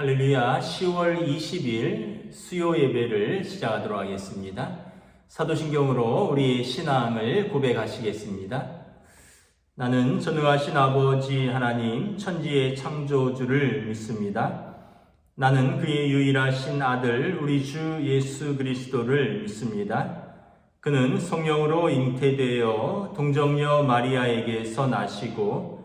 할렐루야, 10월 20일 수요 예배를 시작하도록 하겠습니다. 사도신경으로 우리의 신앙을 고백하시겠습니다. 나는 전능하신 아버지 하나님 천지의 창조주를 믿습니다. 나는 그의 유일하신 아들 우리 주 예수 그리스도를 믿습니다. 그는 성령으로 잉태되어 동정녀 마리아에게서 나시고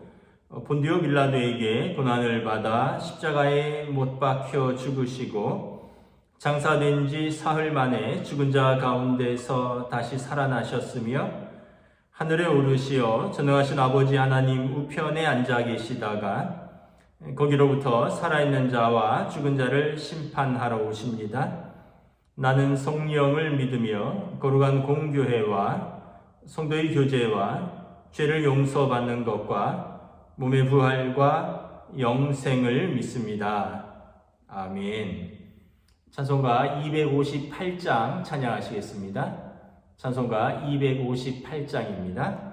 본디오 빌라도에게 고난을 받아 십자가에 못 박혀 죽으시고 장사된 지 사흘 만에 죽은 자 가운데서 다시 살아나셨으며 하늘에 오르시어 전능하신 아버지 하나님 우편에 앉아 계시다가 거기로부터 살아있는 자와 죽은 자를 심판하러 오십니다. 나는 성령을 믿으며 거룩한 공교회와 성도의 교제와 죄를 용서받는 것과 몸의 부활과 영생을 믿습니다. 아멘. 찬송가 258장 찬양하시겠습니다. 찬송가 258장입니다.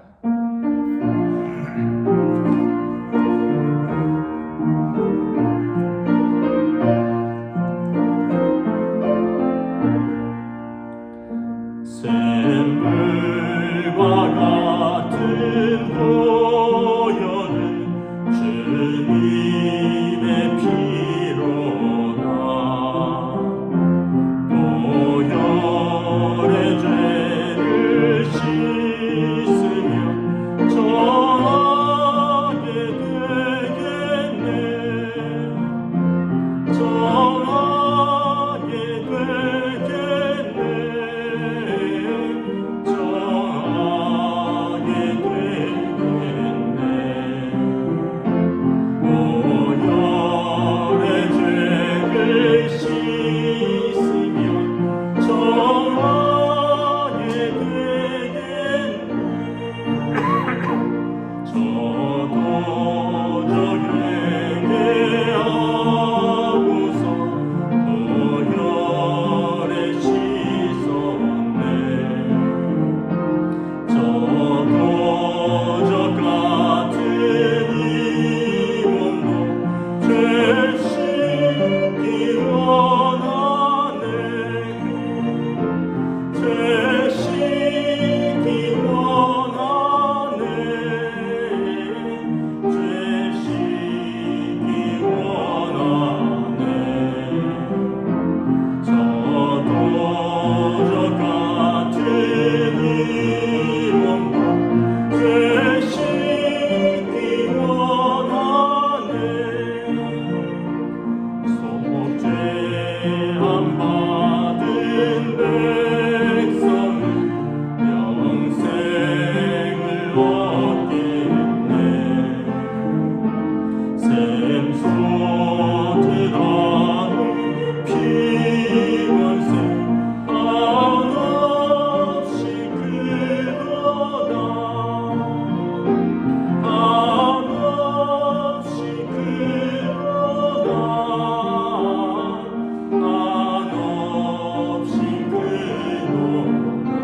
샘물과 같은 보혈은 주님의 피로다. 보혈의 죄를 씻으면 정하게 되겠네. 정하게 되겠네. 정하게 되겠네. 보혈의 죄를 씻으면 정하게 되겠네. 저도 저에게 하고서 보혈에 씻었네. 저도 저 같은 이 몸도 죄 씻기 원하네. 죄 씻기 원하네. 죄 씻기 원하네. 저도 저 같은 이 몸도 죄 씻기 원하네. 속죄함 받은 백성은 영생을 얻겠네. 샘솟으라는 피원세 한없이 크도다. 한없이 크도다. 한없이 크도다.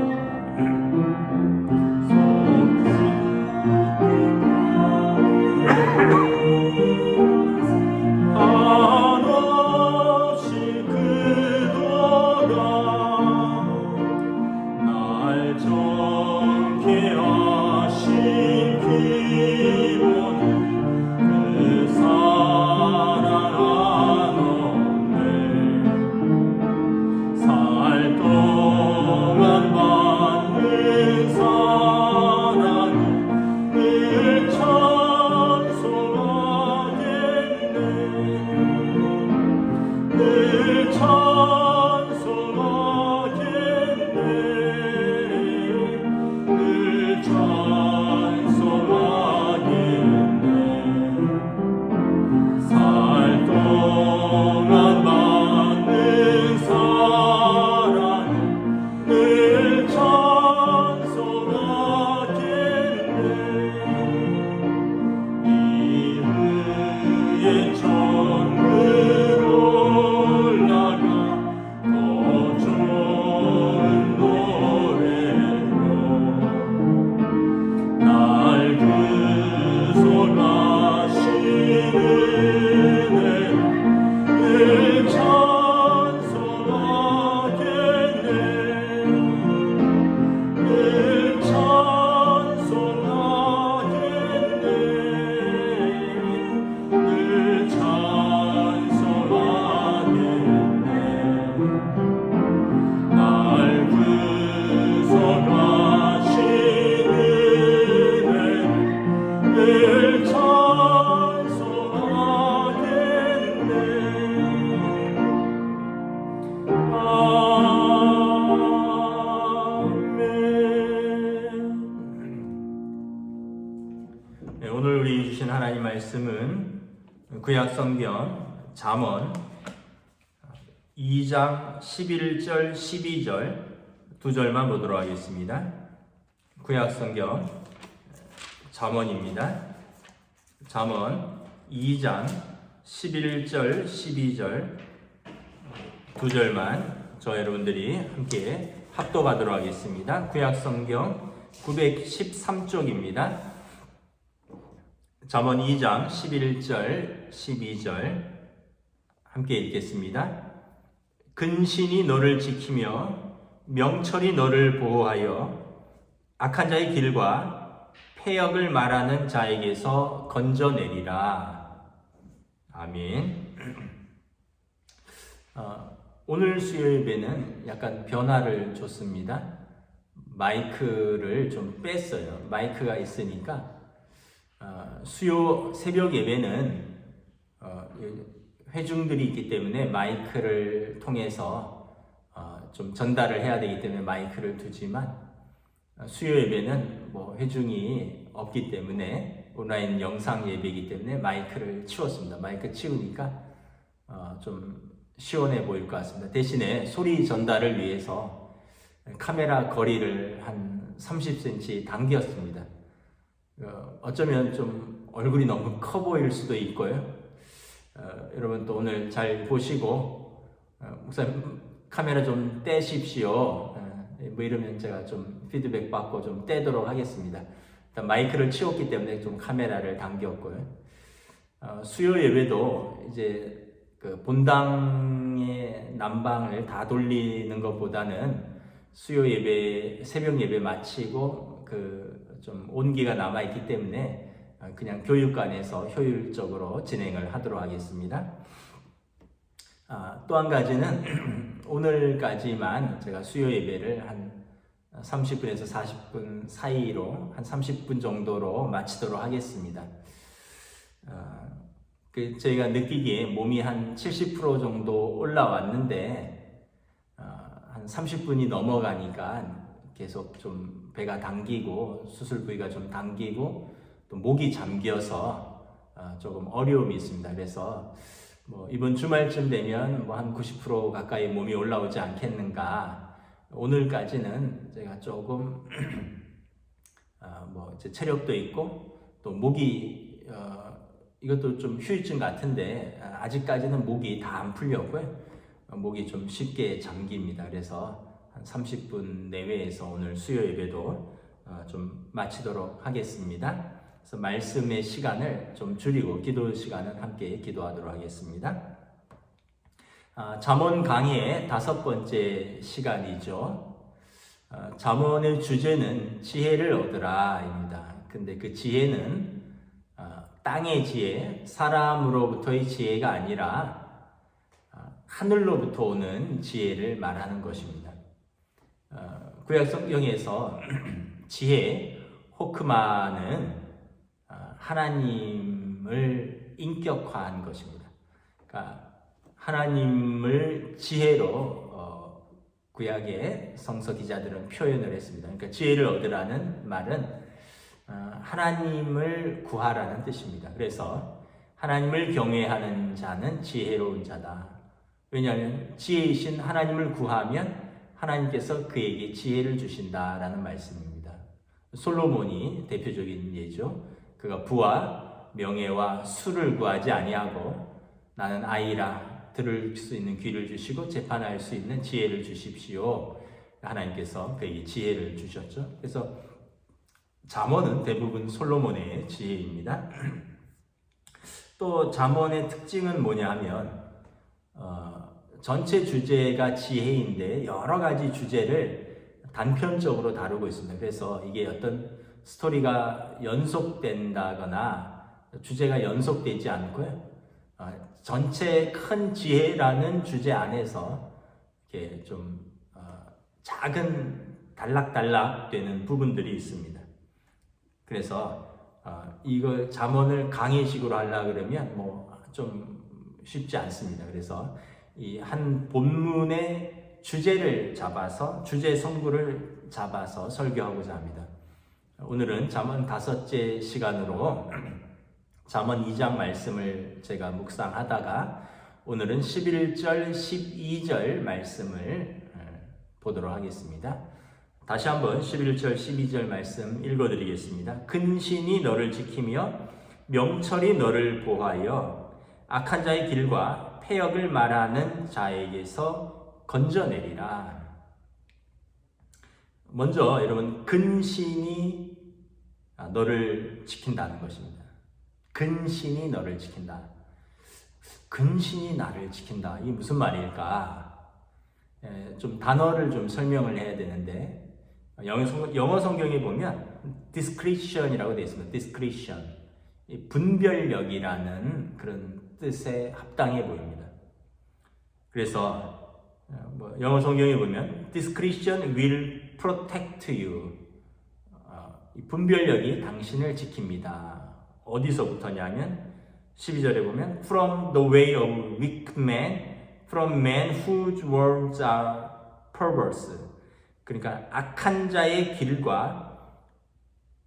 네, 오늘 우리 주신 하나님 말씀은 구약 성경 잠언 2장 11절 12절 두 절만 보도록 하겠습니다. 구약 성경 잠언입니다. 잠언 2장 11절 12절 두 절만 저 여러분들이 함께 합독하도록 하겠습니다. 구약 성경 913쪽입니다. 잠언 2장 11절 12절 함께 읽겠습니다. 근신이 너를 지키며 명철이 너를 보호하여 악한 자의 길과 패역을 말하는 자에게서 건져내리라. 아멘. 오늘 수요 예배는 약간 변화를 줬습니다. 마이크를 좀 뺐어요. 마이크가 있으니까 수요 새벽 예배는 회중들이 있기 때문에 마이크를 통해서 좀 전달을 해야 되기 때문에 마이크를 두지만 수요 예배는 뭐 회중이 없기 때문에 온라인 영상 예배이기 때문에 마이크를 치웠습니다. 마이크 치우니까 좀 시원해 보일 것 같습니다. 대신에 소리 전달을 위해서 카메라 거리를 한 30cm 당겼습니다. 어쩌면 좀 얼굴이 너무 커 보일 수도 있고요. 여러분 또 오늘 잘 보시고 목사님 카메라 좀 떼십시오. 뭐 이러면 제가 좀 피드백 받고 좀 떼도록 하겠습니다. 일단 마이크를 치웠기 때문에 좀 카메라를 당겼고요. 수요 예배도 이제 그 본당의 난방을 다 돌리는 것보다는 수요 예배 새벽 예배 마치고 그 좀 온기가 남아 있기 때문에 그냥 교육관에서 효율적으로 진행을 하도록 하겠습니다. 또 한 가지는 오늘까지만 제가 수요 예배를 한 30분에서 40분 사이로 한 30분 정도로 마치도록 하겠습니다. 저희가 느끼기에 몸이 한 70% 정도 올라왔는데 한 30분이 넘어가니까 계속 좀 배가 당기고 수술 부위가 좀 당기고 또 목이 잠겨서 조금 어려움이 있습니다. 그래서 뭐 이번 주말쯤 되면 뭐 한 90% 가까이 몸이 올라오지 않겠는가. 오늘까지는 제가 조금 뭐 제 체력도 있고 또 목이 이것도 좀 휴유증 같은데 아직까지는 목이 다 안 풀렸고요. 목이 좀 쉽게 잠깁니다. 그래서 한 30분 내외에서 오늘 수요 예배도 좀 마치도록 하겠습니다. 그래서 말씀의 시간을 좀 줄이고 기도 시간은 함께 기도하도록 하겠습니다. 잠언 강의의 5번째 시간이죠. 잠언의 주제는 지혜를 얻으라입니다. 근데 그 지혜는 땅의 지혜, 사람으로부터의 지혜가 아니라 하늘로부터 오는 지혜를 말하는 것입니다. 구약 성경에서 지혜, 호크마는 하나님을 인격화한 것입니다. 그러니까 하나님을 지혜로 구약의 성서 기자들은 표현을 했습니다. 그러니까 지혜를 얻으라는 말은 하나님을 구하라는 뜻입니다. 그래서 하나님을 경외하는 자는 지혜로운 자다. 왜냐하면 지혜이신 하나님을 구하면 하나님께서 그에게 지혜를 주신다라는 말씀입니다. 솔로몬이 대표적인 예죠. 그가 부와 명예와 수를 구하지 아니하고 나는 아이라 들을 수 있는 귀를 주시고 재판할 수 있는 지혜를 주십시오. 하나님께서 그에게 지혜를 주셨죠. 그래서 잠언은 대부분 솔로몬의 지혜입니다. 또 잠언의 특징은 뭐냐 하면 전체 주제가 지혜인데 여러 가지 주제를 단편적으로 다루고 있습니다. 그래서 이게 어떤 스토리가 연속된다거나 주제가 연속되지 않고요. 전체 큰 지혜라는 주제 안에서 이렇게 좀 작은 단락단락 되는 부분들이 있습니다. 그래서 이걸 잠언을 강의식으로 하려고 그러면 뭐 좀 쉽지 않습니다. 그래서 이 한 본문의 주제를 잡아서 주제 성구를 잡아서 설교하고자 합니다. 오늘은 잠언 5째 시간으로 잠언 2장 말씀을 제가 묵상하다가 오늘은 11절, 12절 말씀을 보도록 하겠습니다. 다시 한번 11절, 12절 말씀 읽어드리겠습니다. 근신이 너를 지키며 명철이 너를 보호하여 악한 자의 길과 패역을 말하는 자에게서 건져내리라. 먼저 여러분, 근신이 너를 지킨다는 것입니다. 근신이 너를 지킨다. 근신이 나를 지킨다. 이게 무슨 말일까? 좀 단어를 좀 설명을 해야 되는데 영어 성경에 보면 discretion이라고 되어 있습니다. discretion. 분별력이라는 그런 뜻에 합당해 보입니다. 그래서 영어 성경에 보면 discretion will protect you. 이 분별력이 당신을 지킵니다. 어디서부터냐면 12절에 보면 from the way of wicked men, from men whose words are perverse. 그러니까 악한 자의 길과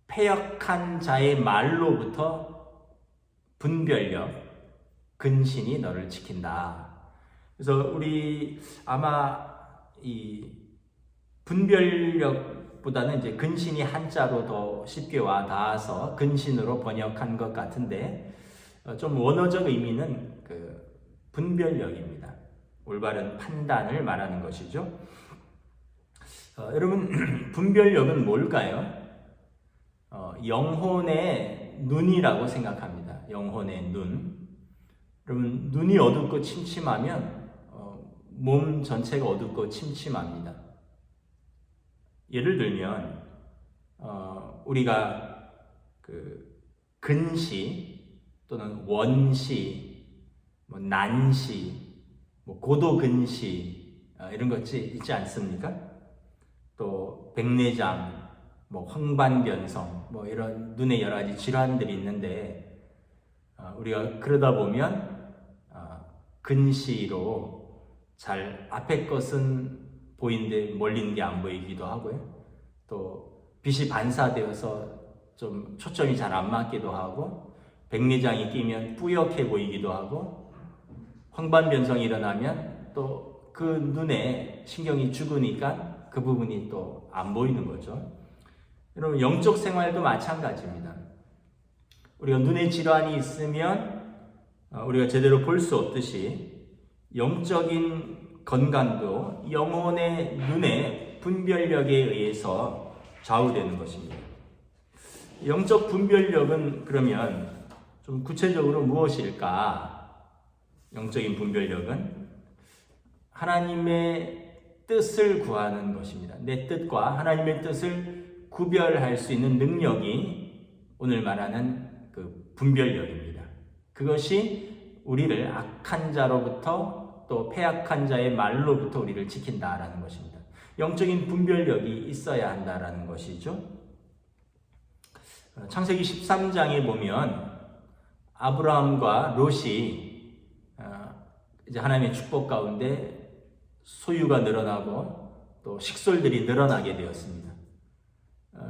패역한 자의 말로부터 분별력, 근신이 너를 지킨다. 그래서 우리 아마 이 분별력보다는 이제 근신이 한자로 더 쉽게 와 닿아서 근신으로 번역한 것 같은데 좀 원어적 의미는 그 분별력입니다. 올바른 판단을 말하는 것이죠. 여러분, 분별력은 뭘까요? 영혼의 눈이라고 생각합니다. 영혼의 눈. 여러분, 눈이 어둡고 침침하면 몸 전체가 어둡고 침침합니다. 예를 들면 우리가 그 근시 또는 원시, 난시, 고도근시 이런 것이 있지 않습니까? 또 백내장, 황반변성 이런 눈에 여러 가지 질환들이 있는데 우리가 그러다 보면 근시로 잘 앞에 것은 보이는데 멀리 있는 게 안 보이기도 하고요. 또 빛이 반사되어서 좀 초점이 잘 안 맞기도 하고 백내장이 끼면 뿌옇게 보이기도 하고 황반변성이 일어나면 또 그 눈에 신경이 죽으니까 그 부분이 또 안 보이는 거죠. 여러분, 영적 생활도 마찬가지입니다. 우리가 눈의 질환이 있으면 우리가 제대로 볼 수 없듯이 영적인 건강도 영혼의 눈의 분별력에 의해서 좌우되는 것입니다. 영적 분별력은 그러면 좀 구체적으로 무엇일까? 영적인 분별력은 하나님의 뜻을 구하는 것입니다. 내 뜻과 하나님의 뜻을 구별할 수 있는 능력이 오늘 말하는 그 분별력입니다. 그것이 우리를 악한 자로부터 또 패악한 자의 말로부터 우리를 지킨다라는 것입니다. 영적인 분별력이 있어야 한다라는 것이죠. 창세기 13장에 보면 아브라함과 롯이 이제 하나님의 축복 가운데 소유가 늘어나고 또 식솔들이 늘어나게 되었습니다.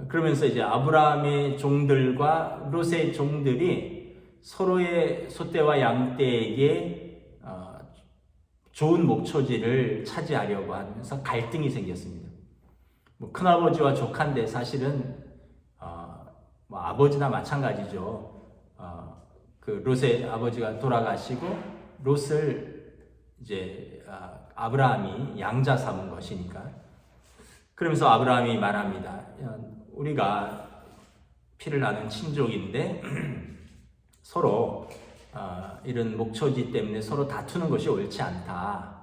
그러면서 이제 아브라함의 종들과 롯의 종들이 서로의 소떼와 양떼에게 좋은 목초지를 차지하려고 하면서 갈등이 생겼습니다. 큰아버지와 조카인데 사실은 아버지나 마찬가지죠. 그 롯의 아버지가 돌아가시고 롯을 이제 아브라함이 양자 삼은 것이니까. 그러면서 아브라함이 말합니다. 우리가 피를 나눈 친족인데 서로 이런 목초지 때문에 서로 다투는 것이 옳지 않다.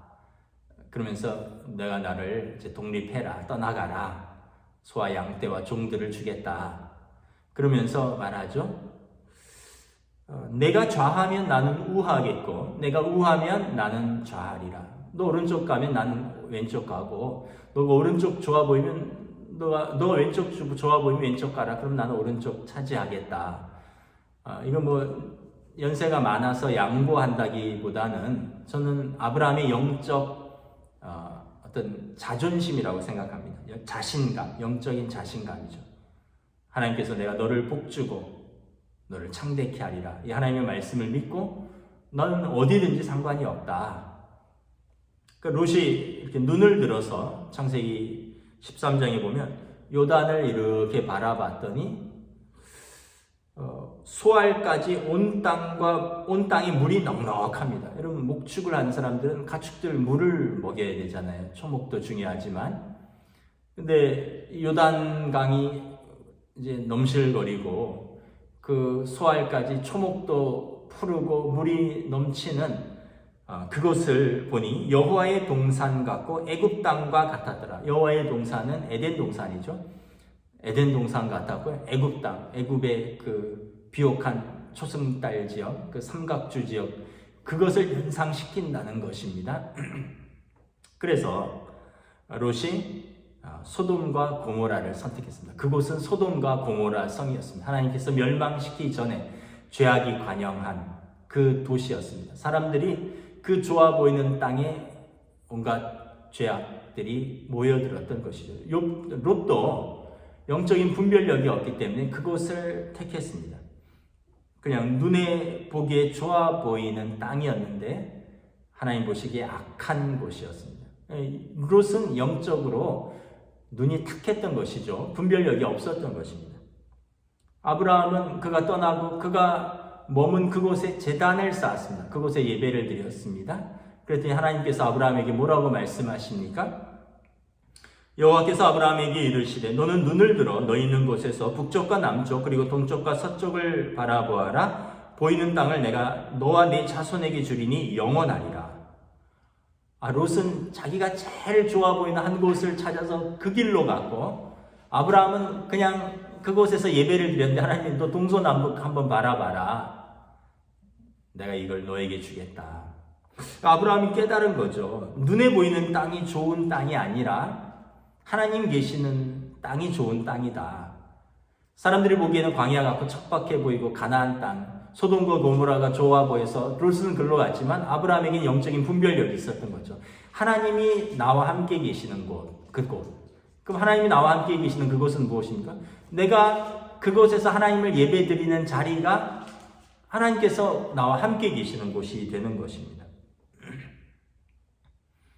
그러면서 내가 나를 이제 독립해라, 떠나가라. 소와 양떼와 종들을 주겠다. 그러면서 말하죠. 내가 좌하면 나는 우하겠고 내가 우하면 나는 좌하리라. 너 오른쪽 가면 나는 왼쪽 가고 너가 오른쪽 좋아 보이면 너가 왼쪽 좋아 보이면 왼쪽 가라. 그럼 나는 오른쪽 차지하겠다. 이거 연세가 많아서 양보한다기보다는 저는 아브라함의 영적 어떤 자존심이라고 생각합니다. 자신감, 영적인 자신감이죠. 하나님께서 내가 너를 복주고 너를 창대케 하리라. 이 하나님의 말씀을 믿고 너는 어디든지 상관이 없다. 그러니까 롯이 이렇게 눈을 들어서 창세기 13장에 보면 요단을 이렇게 바라봤더니 소알까지 온 땅에 물이 넉넉합니다. 여러분 목축을 하는 사람들은 가축들 물을 먹여야 되잖아요. 초목도 중요하지만, 근데 요단강이 이제 넘실거리고 그 소알까지 초목도 푸르고 물이 넘치는 그것을 보니 여호와의 동산 같고 애굽 땅과 같았더라. 여호와의 동산은 에덴 동산이죠. 에덴 동산 같았고 애굽 땅, 애굽의 그 비옥한 초승달 지역, 그 삼각주 지역, 그것을 연상시킨다는 것입니다. 그래서 롯이 소돔과 고모라를 선택했습니다. 그곳은 소돔과 고모라 성이었습니다. 하나님께서 멸망시키기 전에 죄악이 관영한 그 도시였습니다. 사람들이 그 좋아 보이는 땅에 온갖 죄악들이 모여들었던 것이죠. 롯도 영적인 분별력이 없기 때문에 그곳을 택했습니다. 그냥 눈에 보기에 좋아 보이는 땅이었는데 하나님 보시기에 악한 곳이었습니다. 롯은 영적으로 눈이 탁했던 것이죠. 분별력이 없었던 것입니다. 아브라함은 그가 떠나고 그가 머문 그곳에 제단을 쌓았습니다. 그곳에 예배를 드렸습니다. 그랬더니 하나님께서 아브라함에게 뭐라고 말씀하십니까? 여호와께서 아브라함에게 이르시되 너는 눈을 들어 너 있는 곳에서 북쪽과 남쪽 그리고 동쪽과 서쪽을 바라보아라. 보이는 땅을 내가 너와 네 자손에게 주리니 영원하리라. 롯은 자기가 제일 좋아 보이는 한 곳을 찾아서 그 길로 갔고, 아브라함은 그냥 그곳에서 예배를 드렸는데 하나님 너 동서남북 한번 바라봐라. 내가 이걸 너에게 주겠다. 아브라함이 깨달은 거죠. 눈에 보이는 땅이 좋은 땅이 아니라 하나님 계시는 땅이 좋은 땅이다. 사람들이 보기에는 광야 같고 척박해 보이고 가나안 땅, 소돔과 고모라가 좋아 보여서 롯은 글로 갔지만 아브라함에게는 영적인 분별력이 있었던 거죠. 하나님이 나와 함께 계시는 곳, 그곳. 그럼 하나님이 나와 함께 계시는 그곳은 무엇입니까? 내가 그곳에서 하나님을 예배드리는 자리가 하나님께서 나와 함께 계시는 곳이 되는 것입니다.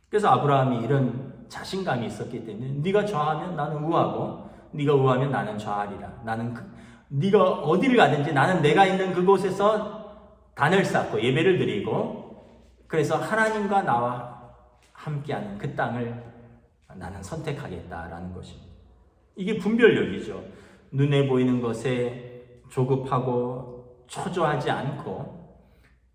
그래서 아브라함이 이런 자신감이 있었기 때문에 네가 좌하면 나는 우하고 네가 우하면 나는 좌하리라. 네가 어디를 가든지 나는 내가 있는 그곳에서 단을 쌓고 예배를 드리고, 그래서 하나님과 나와 함께하는 그 땅을 나는 선택하겠다라는 것입니다. 이게 분별력이죠. 눈에 보이는 것에 조급하고 초조하지 않고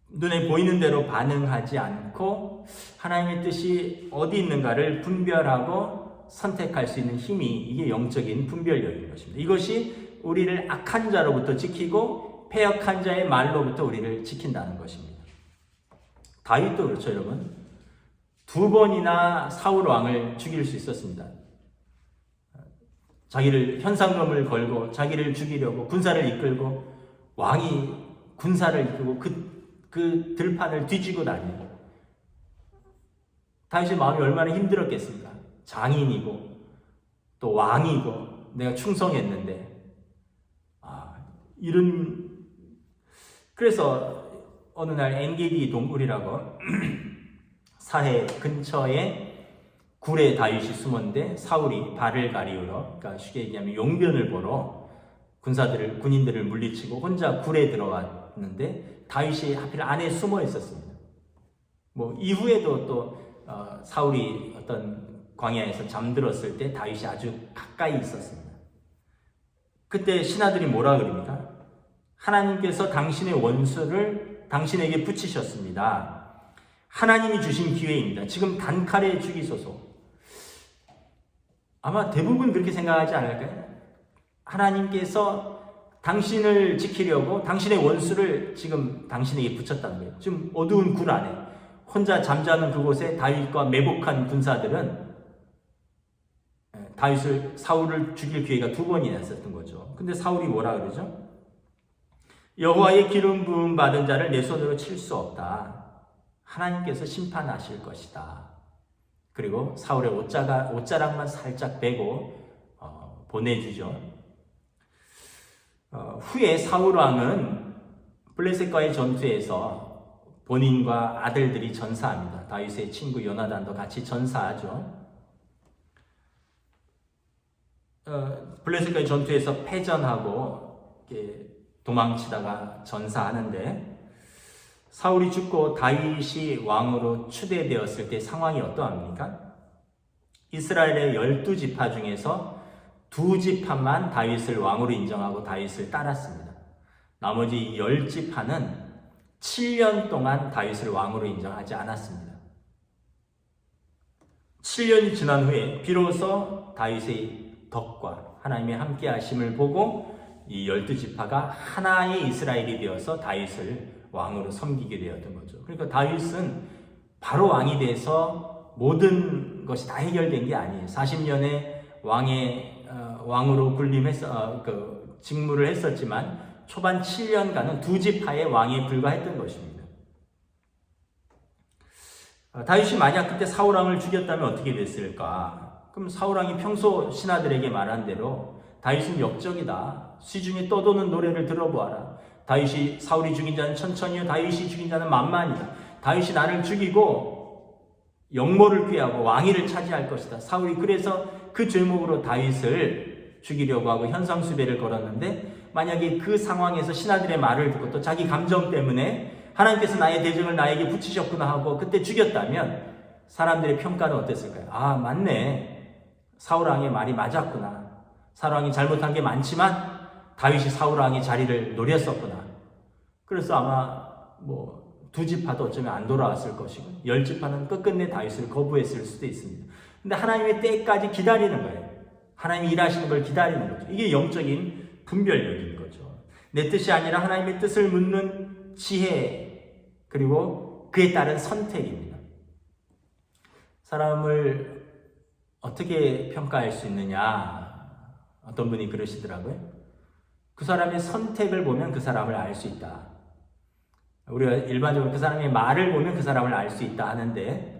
눈에 보이는 대로 반응하지 않고 하나님의 뜻이 어디 있는가를 분별하고 선택할 수 있는 힘이, 이게 영적인 분별력인 것입니다. 이것이 우리를 악한 자로부터 지키고 패역한 자의 말로부터 우리를 지킨다는 것입니다. 다윗도 그렇죠, 여러분. 2번이나 사울 왕을 죽일 수 있었습니다. 자기를 현상금을 걸고 자기를 죽이려고 군사를 이끌고, 왕이 군사를 이끌고 그 들판을 뒤지고 다니고, 다윗의 마음이 얼마나 힘들었겠습니까? 장인이고 또 왕이고 내가 충성했는데 그래서 어느 날 엔게디 동굴이라고 사해 근처에 굴에 다윗이 숨었는데 사울이 발을 가리우러, 그러니까 쉽게 얘기하면 용변을 보러 군인들을 물리치고 혼자 굴에 들어갔는데 다윗이 하필 안에 숨어 있었습니다. 이후에도 또 사울이 어떤 광야에서 잠들었을 때 다윗이 아주 가까이 있었습니다. 그때 신하들이 뭐라 그럽니까? 하나님께서 당신의 원수를 당신에게 붙이셨습니다. 하나님이 주신 기회입니다. 지금 단칼에 죽이소서. 아마 대부분 그렇게 생각하지 않을까요? 하나님께서 당신을 지키려고 당신의 원수를 지금 당신에게 붙였다는 거예요. 지금 어두운 굴 안에 혼자 잠자는 그곳에 다윗과 매복한 군사들은 사울을 죽일 기회가 2번이나 있었던 거죠. 근데 사울이 뭐라 그러죠? 여호와의 기름 부음 받은 자를 내 손으로 칠 수 없다. 하나님께서 심판하실 것이다. 그리고 사울의 옷자락만 살짝 빼고 보내주죠. 후에 사울 왕은 블레셋과의 전투에서 본인과 아들들이 전사합니다. 다윗의 친구 요나단도 같이 전사하죠. 블레셋과의 전투에서 패전하고 도망치다가 전사하는데, 사울이 죽고 다윗이 왕으로 추대되었을 때 상황이 어떠합니까? 이스라엘의 12지파 중에서 2지파만 다윗을 왕으로 인정하고 다윗을 따랐습니다. 나머지 10지파는 7년 동안 다윗을 왕으로 인정하지 않았습니다. 7년이 지난 후에 비로소 다윗의 덕과 하나님의 함께 하심을 보고 이 12지파가 하나의 이스라엘이 되어서 다윗을 왕으로 섬기게 되었던 거죠. 그러니까 다윗은 바로 왕이 돼서 모든 것이 다 해결된 게 아니에요. 40년의 왕으로 군림해서 직무를 했었지만 초반 7년간은 2지파의 왕에 불과했던 것입니다. 다윗이 만약 그때 사울 왕을 죽였다면 어떻게 됐을까? 그럼 사울 왕이 평소 신하들에게 말한 대로 다윗은 역적이다. 시중에 떠도는 노래를 들어보아라. 다윗이 사울이 죽인 자는 천천히요, 다윗이 죽인 자는 만만이다. 다윗이 나를 죽이고 영모를 꾀하고 왕위를 차지할 것이다. 사울이 그래서 그 죄목으로 다윗을 죽이려고 하고 현상수배를 걸었는데, 만약에 그 상황에서 신하들의 말을 듣고 또 자기 감정 때문에 하나님께서 나의 대적을 나에게 붙이셨구나 하고 그때 죽였다면 사람들의 평가는 어땠을까요? 아, 맞네. 사울 왕의 말이 맞았구나. 사울 왕이 잘못한 게 많지만 다윗이 사울 왕의 자리를 노렸었구나. 그래서 아마 2지파도 어쩌면 안 돌아왔을 것이고 10지파는 끝끝내 다윗을 거부했을 수도 있습니다. 근데 하나님의 때까지 기다리는 거예요. 하나님이 일하시는 걸 기다리는 거죠. 이게 영적인 분별력인 거죠. 내 뜻이 아니라 하나님의 뜻을 묻는 지혜, 그리고 그에 따른 선택입니다. 사람을 어떻게 평가할 수 있느냐? 어떤 분이 그러시더라고요. 그 사람의 선택을 보면 그 사람을 알 수 있다. 우리가 일반적으로 그 사람의 말을 보면 그 사람을 알 수 있다 하는데,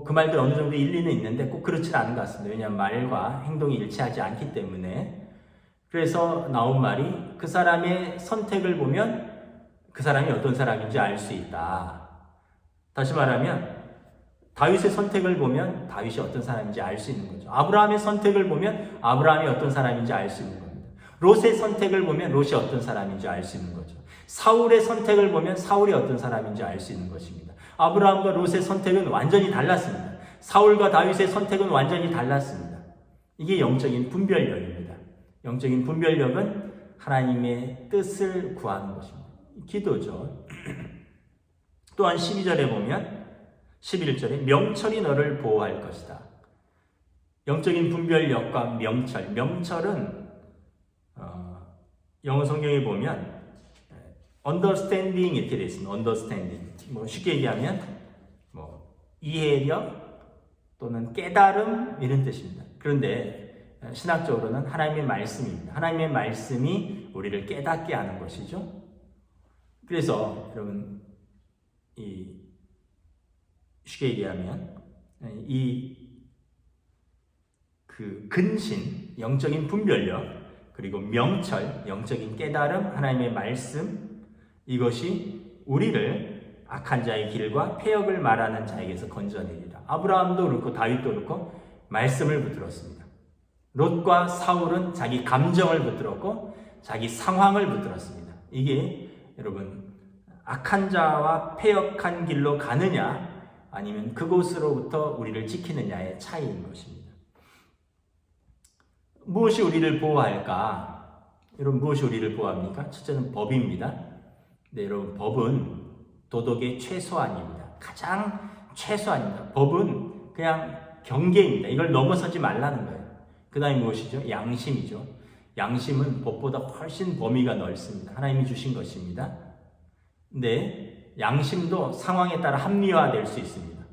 그 말들 어느 정도 일리는 있는데 꼭 그렇지는 않은 것 같습니다. 왜냐하면 말과 행동이 일치하지 않기 때문에. 그래서 나온 말이, 그 사람의 선택을 보면 그 사람이 어떤 사람인지 알 수 있다. 다시 말하면 다윗의 선택을 보면 다윗이 어떤 사람인지 알 수 있는 거죠. 아브라함의 선택을 보면 아브라함이 어떤 사람인지 알 수 있는 겁니다. 롯의 선택을 보면 롯이 어떤 사람인지 알 수 있는 거죠. 사울의 선택을 보면 사울이 어떤 사람인지 알 수 있는 것입니다. 아브라함과 롯의 선택은 완전히 달랐습니다. 사울과 다윗의 선택은 완전히 달랐습니다. 이게 영적인 분별력입니다. 영적인 분별력은 하나님의 뜻을 구하는 것입니다. 기도죠. 또한 12절에 보면 11절에 명철이 너를 보호할 것이다. 영적인 분별력과 명철. 명철은 영어 성경에 보면 understanding 이렇게 되어 있습니다. understanding. 쉽게 얘기하면 이해력 또는 깨달음 이런 뜻입니다. 그런데 신학적으로는 하나님의 말씀입니다. 하나님의 말씀이 우리를 깨닫게 하는 것이죠. 그래서 여러분, 쉽게 얘기하면 근신, 영적인 분별력, 그리고 명철, 영적인 깨달음, 하나님의 말씀, 이것이 우리를 악한 자의 길과 폐역을 말하는 자에게서 건져내리라. 아브라함도 그렇고 다윗도 그렇고 말씀을 붙들었습니다. 롯과 사울은 자기 감정을 붙들었고 자기 상황을 붙들었습니다. 이게 여러분, 악한 자와 폐역한 길로 가느냐 아니면 그곳으로부터 우리를 지키느냐의 차이인 것입니다. 무엇이 우리를 보호할까? 여러분, 무엇이 우리를 보호합니까? 첫째는 법입니다. 네, 여러분, 법은 도덕의 최소한입니다. 가장 최소한입니다. 법은 그냥 경계입니다. 이걸 넘어서지 말라는 거예요. 그 다음에 무엇이죠? 양심이죠. 양심은 법보다 훨씬 범위가 넓습니다. 하나님이 주신 것입니다. 근데 양심도 상황에 따라 합리화될 수 있습니다.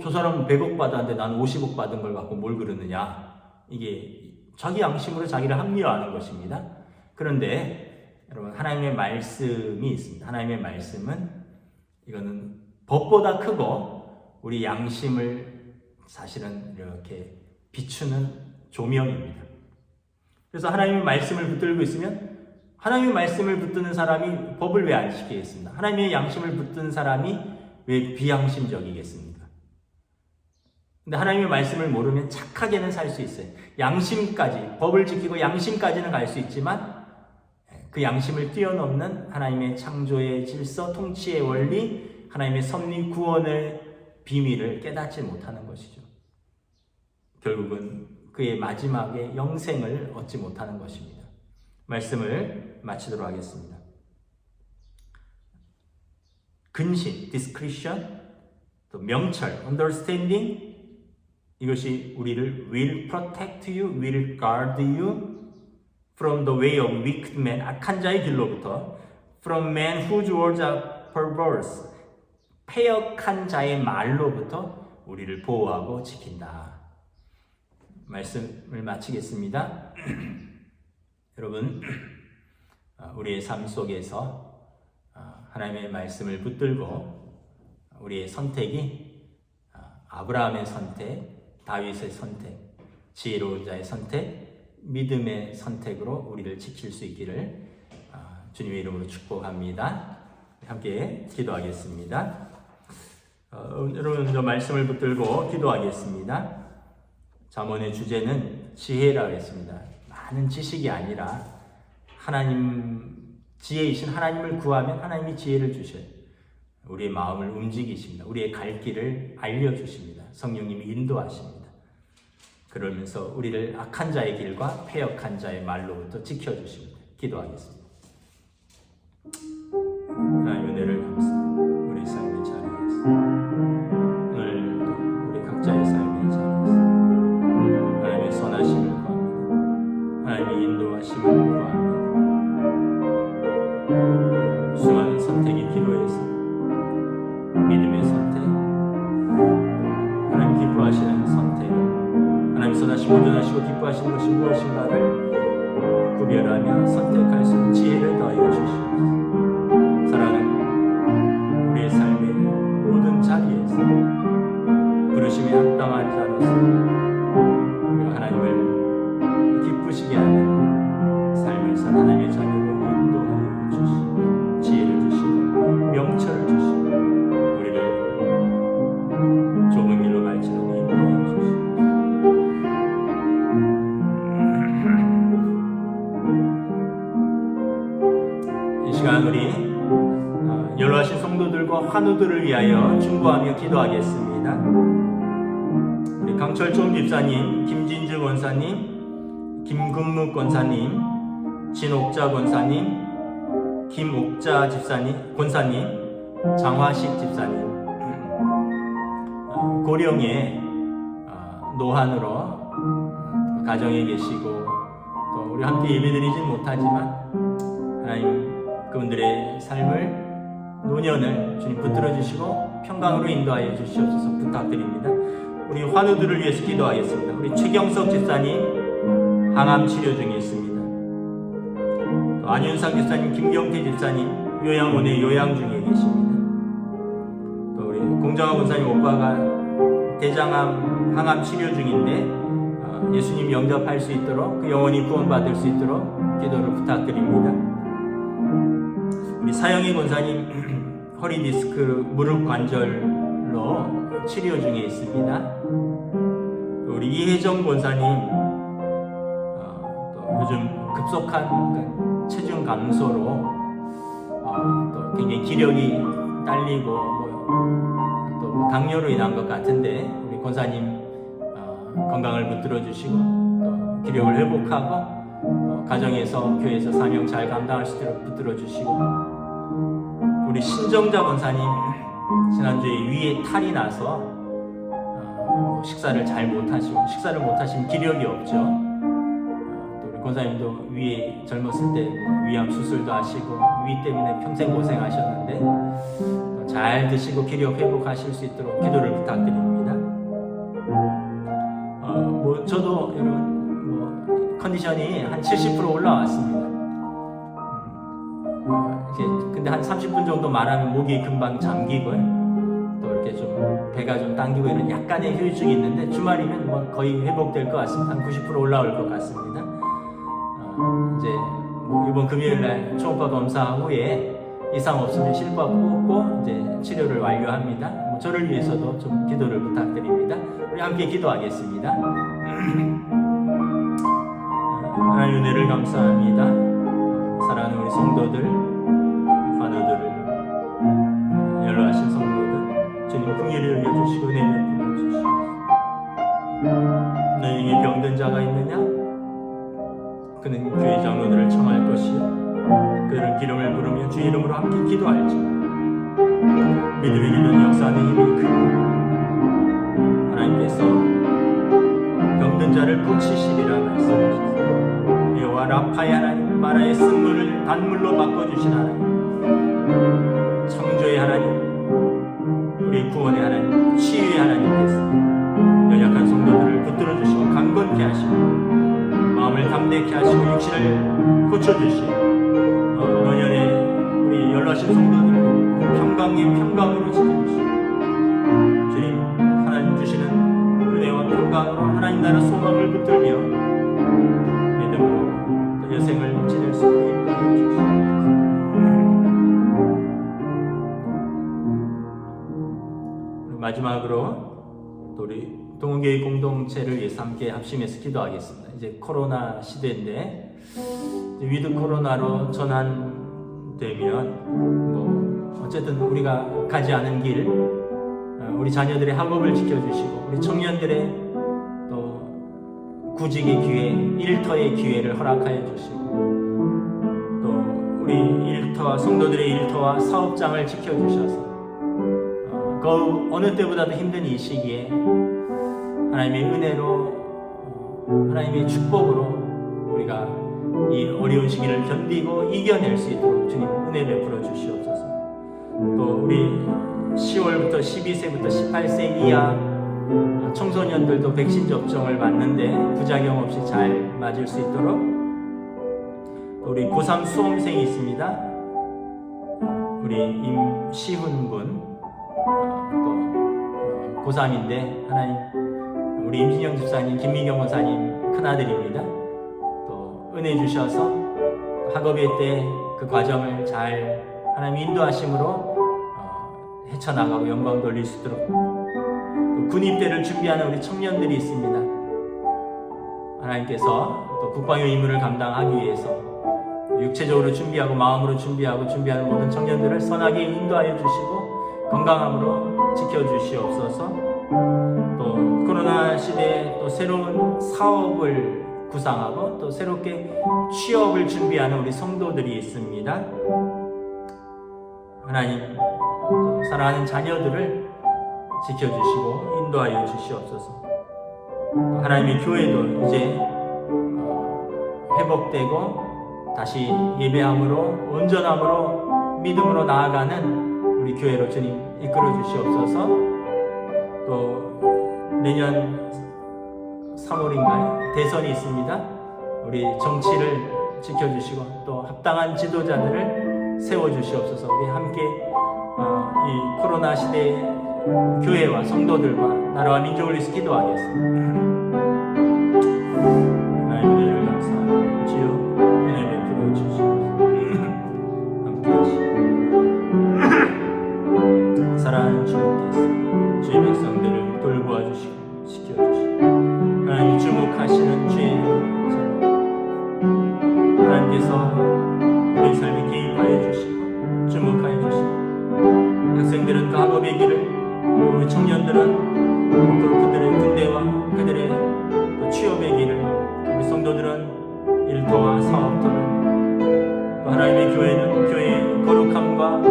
저 사람은 100억 받았는데 나는 50억 받은 걸 갖고 뭘 그러느냐. 이게 자기 양심으로 자기를 합리화하는 것입니다. 그런데 여러분, 하나님의 말씀이 있습니다. 하나님의 말씀은 이거는 법보다 크고 우리 양심을 사실은 이렇게 비추는 조명입니다. 그래서 하나님의 말씀을 붙들고 있으면 하나님의 말씀을 붙드는 사람이 법을 왜 안 지키겠습니까? 하나님의 양심을 붙드는 사람이 왜 비양심적이겠습니까? 근데 하나님의 말씀을 모르면 착하게는 살 수 있어요. 양심까지, 법을 지키고 양심까지는 갈 수 있지만 그 양심을 뛰어넘는 하나님의 창조의 질서, 통치의 원리, 하나님의 섭리, 구원의 비밀을 깨닫지 못하는 것이죠. 결국은 그의 마지막에 영생을 얻지 못하는 것입니다. 말씀을 마치도록 하겠습니다. 근신, discretion, 또 명철, understanding, 이것이 우리를 will protect you, will guard you from the way of wicked man, 악한 자의 길로부터, from man whose words are perverse, 패역한 자의 말로부터 우리를 보호하고 지킨다. 말씀을 마치겠습니다. 여러분, 우리의 삶 속에서 하나님의 말씀을 붙들고 우리의 선택이 아브라함의 선택, 다윗의 선택, 지혜로운 자의 선택, 믿음의 선택으로 우리를 지킬 수 있기를 주님의 이름으로 축복합니다. 함께 기도하겠습니다. 여러분, 저 말씀을 붙들고 기도하겠습니다. 잠언의 주제는 지혜라고 했습니다. 많은 지식이 아니라 하나님, 지혜이신 하나님을 구하면 하나님이 지혜를 주셔요. 우리의 마음을 움직이십니다. 우리의 갈 길을 알려주십니다. 성령님이 인도하십니다. 그러면서 우리를 악한 자의 길과 패역한 자의 말로부터 지켜주십니다. 기도하겠습니다. 하나님 은혜를 감사합니다. 우리 삶의 자리에서 오늘도 우리 각자의 삶의 자리에서 하나님의 선하심을 구합니다. 하나님의 인도하심을 구합니다. 수많은 선택이 필요해서 믿음의 선택, 하나님 기뻐하시는 선택, 하나님 선하시고 온전하시고 기뻐하시는 것이 무엇인가를 구별하며 선택할 수 있는 지혜를 더하여 주시옵소서. 사랑하는 우리의 삶의 모든 자리에서 부르심에 합당한 자로서 우리가 하나님을 기쁘시게 하는 삶을 산 하나님의 자녀로 인도하여 주시고 지혜를 주시고 명철을 주시고 우리를 좁은 길로 갈지라도 인도하여 주시고 이 시간 우리 연로하신 성도들과 환우들을 위하여 중보하며 기도하겠습니다. 우리 강철종 집사님, 김진주 권사님, 김근묵 권사님, 진옥자 권사님, 김옥자 집사님, 권사님, 장화식 집사님, 고령의 노환으로 가정에 계시고 또 우리 함께 예배드리진 못하지만 하나님 그분들의 삶을 노년을 주님 붙들어 주시고 평강으로 인도하여 주시옵소서 부탁드립니다. 우리 환우들을 위해서 기도하겠습니다. 우리 최경석 집사님 항암 치료 중에 있습니다. 또 안윤상 집사님, 김경태 집사님 요양원에 요양 중에 계십니다. 또 우리 공정한 권사님 오빠가 대장암 항암 치료 중인데 예수님 영접할 수 있도록 그 영혼이 구원받을 수 있도록 기도를 부탁드립니다. 우리 사영희 권사님 허리 디스크 무릎 관절로 치료 중에 있습니다. 또 우리 이혜정 권사님 또 요즘 급속한 체중 감소로 또 굉장히 기력이 딸리고 또 당뇨로 인한 것 같은데 우리 권사님 건강을 붙들어 주시고 또 기력을 회복하고 또 가정에서 교회에서 사명 잘 감당할 수 있도록 붙들어 주시고 우리 신정자 권사님 지난주에 위에 탈이 나서 식사를 못하시면 기력이 없죠. 또 우리 권사님도 위에 젊었을 때 위암 수술도 하시고 위 때문에 평생 고생하셨는데 잘 드시고 기력 회복하실 수 있도록 기도를 부탁드립니다. 저도 여러분 컨디션이 한 70% 올라왔습니다. 한 30분 정도 말하면 목이 금방 잠기고요. 또 이렇게 좀 배가 좀 당기고 이런 약간의 후유증이 있는데 주말이면 뭐 거의 회복될 것 같습니다. 한 90% 올라올 것 같습니다. 이제 뭐 이번 금요일날 초음파 검사 후에 이상 없으면 실밥 뽑고 이제 치료를 완료합니다. 뭐 저를 위해서도 좀 기도를 부탁드립니다. 우리 함께 기도하겠습니다. 하나님 은혜를 감사합니다. 사랑하는 우리 성도들, 환우들을 연로하신 성도들, 주님 긍휼히 여겨주시고 은혜 베풀어 주시옵소서. 너희 중에 병든 자가 있느냐? 그는 교회 장로들을 청할 것이요 그들은 기름을 부르며 주의 이름으로 함께 기도할지 믿음의 기도는 역사하는 힘이 크고 하나님께서 병든 자를 고치시리라 말씀하셨습니다. 여호와 라파의 하나님, 마라의 쓴물을 단물로 바꿔주신 하나님, 창조의 하나님, 우리 구원의 하나님, 치유의 하나님께서 연약한 성도들을 붙들어 주시고 강건케 하시고 마음을 담대케 하시고 육신을 고쳐주시고 노년에 우리 연로하신 성도들 평강의 평강으로 지켜주시고 주님 하나님 주시는 은혜와 평강으로 하나님 나라 소망을 붙들며 믿음으로 또 여생을 지낼 수 있게 해주시옵소서. 마지막으로 또 우리 동원교회 공동체를 위해서 함께 합심해서 기도하겠습니다. 이제 코로나 시대인데 위드 코로나로 전환되면 뭐 어쨌든 우리가 가지 않은 길, 우리 자녀들의 학업을 지켜주시고 우리 청년들의 또 구직의 기회, 일터의 기회를 허락하여 주시고 또 우리 일터와 성도들의 일터와 사업장을 지켜주셔서 그 어느 때보다도 힘든 이 시기에 하나님의 은혜로 하나님의 축복으로 우리가 이 어려운 시기를 견디고 이겨낼 수 있도록 주님 은혜 베풀어 주시옵소서. 또 우리 10월부터 12세부터 18세 이하 청소년들도 백신 접종을 맞는데 부작용 없이 잘 맞을 수 있도록 또 우리 고3 수험생이 있습니다. 우리 임시훈 군 또 고3인데 하나님 우리 임진영 집사님, 김미경 원사님 큰아들입니다. 또 은혜 주셔서 학업의 때 그 과정을 잘 하나님 인도하심으로 헤쳐나가고 영광 돌릴 수 있도록 또 군입대를 준비하는 우리 청년들이 있습니다. 하나님께서 또 국방의 임무를 감당하기 위해서 육체적으로 준비하고 마음으로 준비하는 모든 청년들을 선하게 인도하여 주시고 건강함으로 지켜주시옵소서. 또 코로나 시대에 또 새로운 사업을 구상하고 또 새롭게 취업을 준비하는 우리 성도들이 있습니다. 하나님 또 사랑하는 자녀들을 지켜주시고 인도하여 주시옵소서. 하나님의 교회도 이제 회복되고 다시 예배함으로 온전함으로 믿음으로 나아가는 우리 교회로 주님 이끌어 주시옵소서. 또 내년 3월인가요? 대선이 있습니다. 우리 정치를 지켜주시고 또 합당한 지도자들을 세워주시옵소서. 우리 함께 이 코로나 시대의 교회와 성도들과 나라와 민족을 위해서 기도하겠습니다. 하나님 은혜를 감사합니다. 주여 은혜 베풀어 주시옵소서. 함께 하시고 사랑하는 주님께서 주의 백성들을 돌보아 주시고 지켜주시고 하나님 주목하시는 주의 하나님께서 우리 삶에 개입하여 주시고 주목하여 주시고 학생들은 그 학업의 길을 우리 청년들은 또 그들의 군대와 그들의 또 취업의 길을 우리 성도들은 일터와 사업터를 또 하나님의 교회는 교회의 거룩함과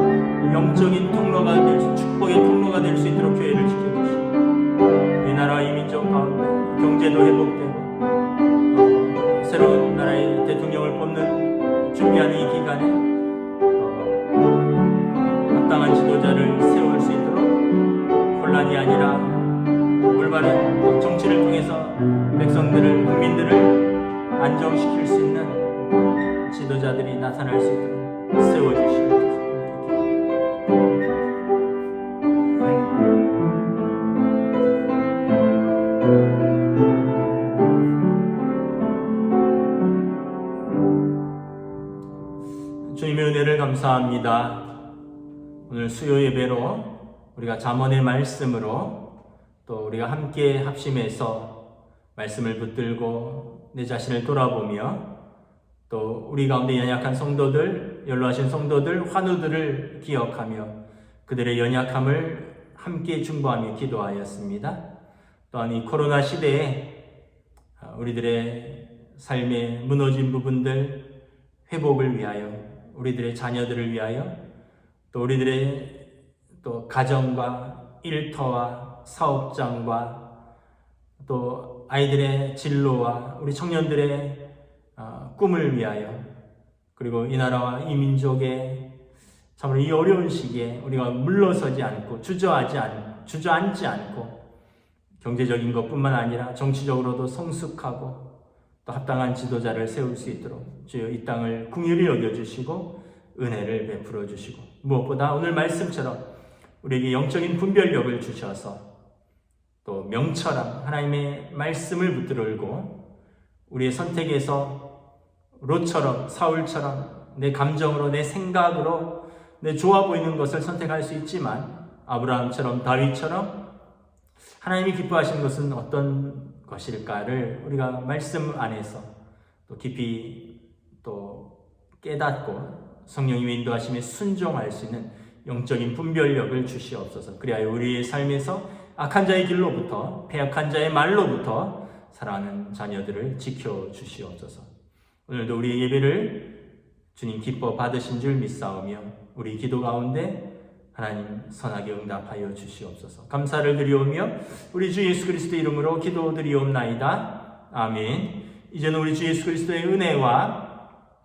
영적인 통로가 될 수, 축복의 통로가 될 수 있도록 교회를 지켜주시고 이 나라 이 민족 가운데 경제도 회복되고 또 새로운 나라의 대통령을 뽑는 준비하는 이 기간에 합당한 지도자를 세울 수 있도록 혼란이 아니라 올바른 정치를 통해서 백성들을 국민들을 안정시킬 수 있는 지도자들이 나타날 수 있도록 세워주시옵소서. 감사합니다. 오늘 수요 예배로 우리가 잠언의 말씀으로 또 우리가 함께 합심해서 말씀을 붙들고 내 자신을 돌아보며 또 우리 가운데 연약한 성도들, 연로하신 성도들, 환우들을 기억하며 그들의 연약함을 함께 중보하며 기도하였습니다. 또한 이 코로나 시대에 우리들의 삶의 무너진 부분들 회복을 위하여, 우리들의 자녀들을 위하여, 또 우리들의 또 가정과 일터와 사업장과 또 아이들의 진로와 우리 청년들의 꿈을 위하여, 그리고 이 나라와 이 민족의 참으로 이 어려운 시기에 우리가 물러서지 않고 주저앉지 않고 경제적인 것뿐만 아니라 정치적으로도 성숙하고 또 합당한 지도자를 세울 수 있도록 주여 이 땅을 긍휼히 여겨주시고 은혜를 베풀어 주시고, 무엇보다 오늘 말씀처럼 우리에게 영적인 분별력을 주셔서 또 명철함, 하나님의 말씀을 붙들고 우리의 선택에서 롯처럼, 사울처럼 내 감정으로, 내 생각으로 내 좋아 보이는 것을 선택할 수 있지만 아브라함처럼, 다윗처럼 하나님이 기뻐하시는 것은 어떤 것일까를 우리가 말씀 안에서 또 깊이 또 깨닫고 성령님의 인도하심에 순종할 수 있는 영적인 분별력을 주시옵소서. 그리하여 우리의 삶에서 악한 자의 길로부터, 패역한 자의 말로부터 사랑하는 자녀들을 지켜주시옵소서. 오늘도 우리의 예배를 주님 기뻐 받으신 줄 믿사오며 우리 기도 가운데 하나님 선하게 응답하여 주시옵소서. 감사를 드리오며 우리 주 예수 그리스도의 이름으로 기도드리옵나이다. 아멘. 이제는 우리 주 예수 그리스도의 은혜와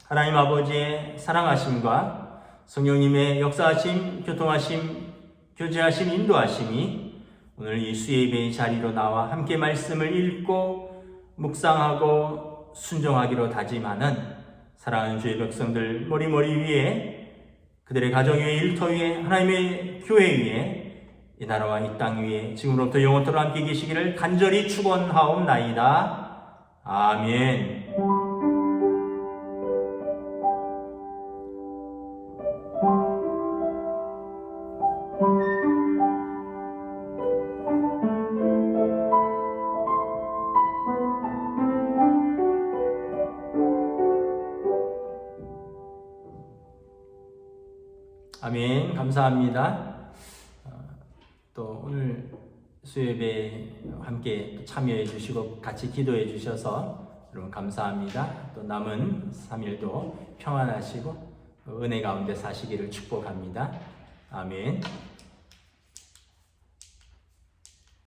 하나님 아버지의 사랑하심과 성령님의 역사하심, 교통하심, 교제하심, 인도하심이 오늘 이 수예배의 자리로 나와 함께 말씀을 읽고 묵상하고 순종하기로 다짐하는 사랑하는 주의 백성들 머리머리 위에, 그들의 가정 위에, 일터 위에, 하나님의 교회 위에, 이 나라와 이 땅 위에 지금부터 영원토록 함께 계시기를 간절히 축원하옵나이다. 아멘. 아멘. 감사합니다. 또 오늘 수요예배에 함께 참여해 주시고 같이 기도해 주셔서 여러분 감사합니다. 또 남은 3일도 평안하시고 은혜 가운데 사시기를 축복합니다. 아멘.